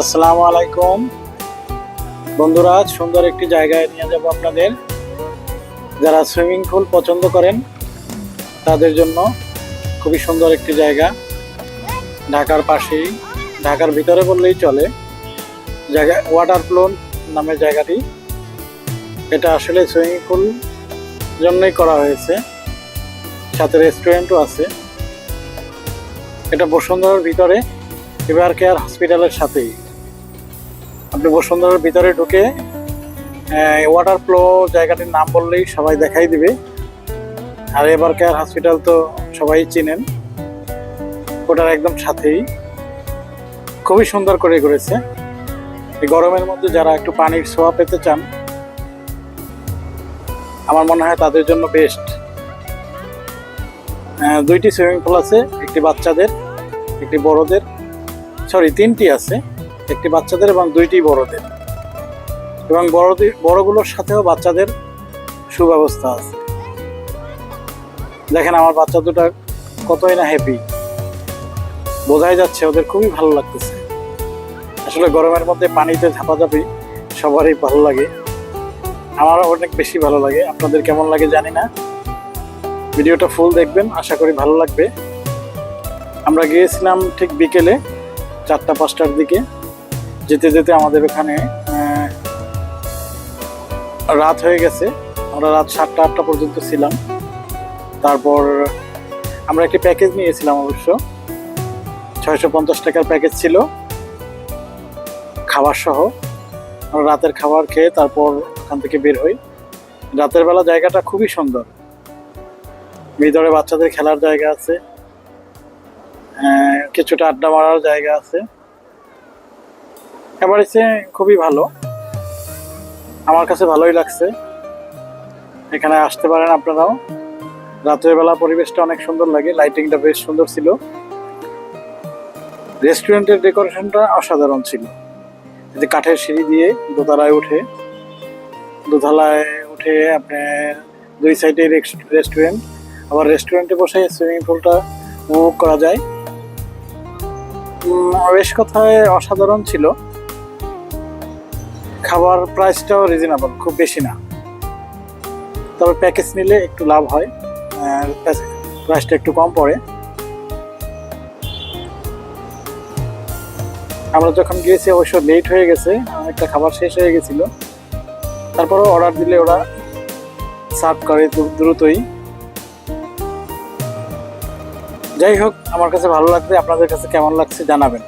আসসালামু আলাইকুম বন্ধুরা, সুন্দর একটি জায়গায় নিয়ে যাব আপনাদের। যারা সুইমিং পুল পছন্দ করেন তাদের জন্য খুবই সুন্দর একটি জায়গা। ঢাকার পাশেই, ঢাকার ভিতরে বললেই চলে। জায়গা ওয়াটার প্লোন নামের জায়গাটি। এটা আসলে সুইমিং পুল জন্যই করা হয়েছে, সাথে রেস্টুরেন্টও আছে। এটা বসুন্ধরার ভিতরে এভার কেয়ার হসপিটালের সাথেই। আপনি বসুন্ধরার ভিতরে ঢুকে ওয়াটার ফ্লো জায়গাটির নাম বললেই সবাই দেখাই দিবে। আর এভার কেয়ার হসপিটাল তো সবাই চিনেন, ওটার একদম সাথেই। খুবই সুন্দর করে করেছে। এই গরমের মধ্যে যারা একটু পানির ছোঁয়া পেতে চান, আমার মনে হয় তাদের জন্য বেস্ট। দুইটি সুইমিং পুল আছে, একটি বাচ্চাদের, একটি বড়দের। তিনটি আছে, একটি বাচ্চাদের এবং দুইটি বড়দের। এবং বড়গুলোর সাথেও বাচ্চাদের সুব্যবস্থা আছে। দেখেন আমার বাচ্চা দুটা কতই না হ্যাপি, বোঝাই যাচ্ছে ওদের খুবই ভালো লাগতেছে। আসলে গরমের মধ্যে পানিতে ঝাপাঝাপি সবারই ভালো লাগে, আমারও অনেক বেশি ভালো লাগে। আপনাদের কেমন লাগে জানি না। ভিডিওটা ফুল দেখবেন, আশা করি ভালো লাগবে। আমরা গিয়েছিলাম ঠিক বিকেলে 4টা-5টার দিকে। যেতে যেতে আমাদের ওখানে রাত হয়ে গেছে। আমরা রাত 7টা-8টা পর্যন্ত ছিলাম। তারপর আমরা একটি প্যাকেজ নিয়েছিলাম, অবশ্য 650 টাকার প্যাকেজ ছিল, খাবার সহ। আমরা রাতের খাবার খেয়ে তারপর ওখান থেকে বের হই। রাতের বেলা জায়গাটা খুবই সুন্দর। ভিতরে বাচ্চাদের খেলার জায়গা আছে, কিছুটা আড্ডা মারার জায়গা আছে। এবারে খুবই ভালো, আমার কাছে ভালোই লাগছে। এখানে আসতে পারেন আপনারাও। রাতের বেলা পরিবেশটা অনেক সুন্দর লাগে, লাইটিংটা বেশ সুন্দর ছিল। রেস্টুরেন্টের ডেকোরেশনটা অসাধারণ ছিল। এই যে কাঠের সিঁড়ি দিয়ে দোতলায় উঠে আপনি দুই সাইডে রেস্টুরেন্ট, আবার রেস্টুরেন্টে বসে সুইমিং পুলটা উপভোগ করা যায়। বেশ কথায় অসাধারণ ছিল। খাবার প্রাইসটাও রিজনেবল, খুব বেশি না। তবে প্যাকেজ নিলে একটু লাভ হয়, প্রাইসটা একটু কম পড়ে। আমরা যখন গিয়েছি অবশ্য লেট হয়ে গেছে, অনেকটা খাবার শেষ হয়ে গেছিল। তারপরেও অর্ডার দিলে ওরা সার্ভ করে দ্রুতই। যাই হোক, আমার কাছে ভালো লাগবে। আপনাদের কাছে কেমন লাগছে জানাবেন।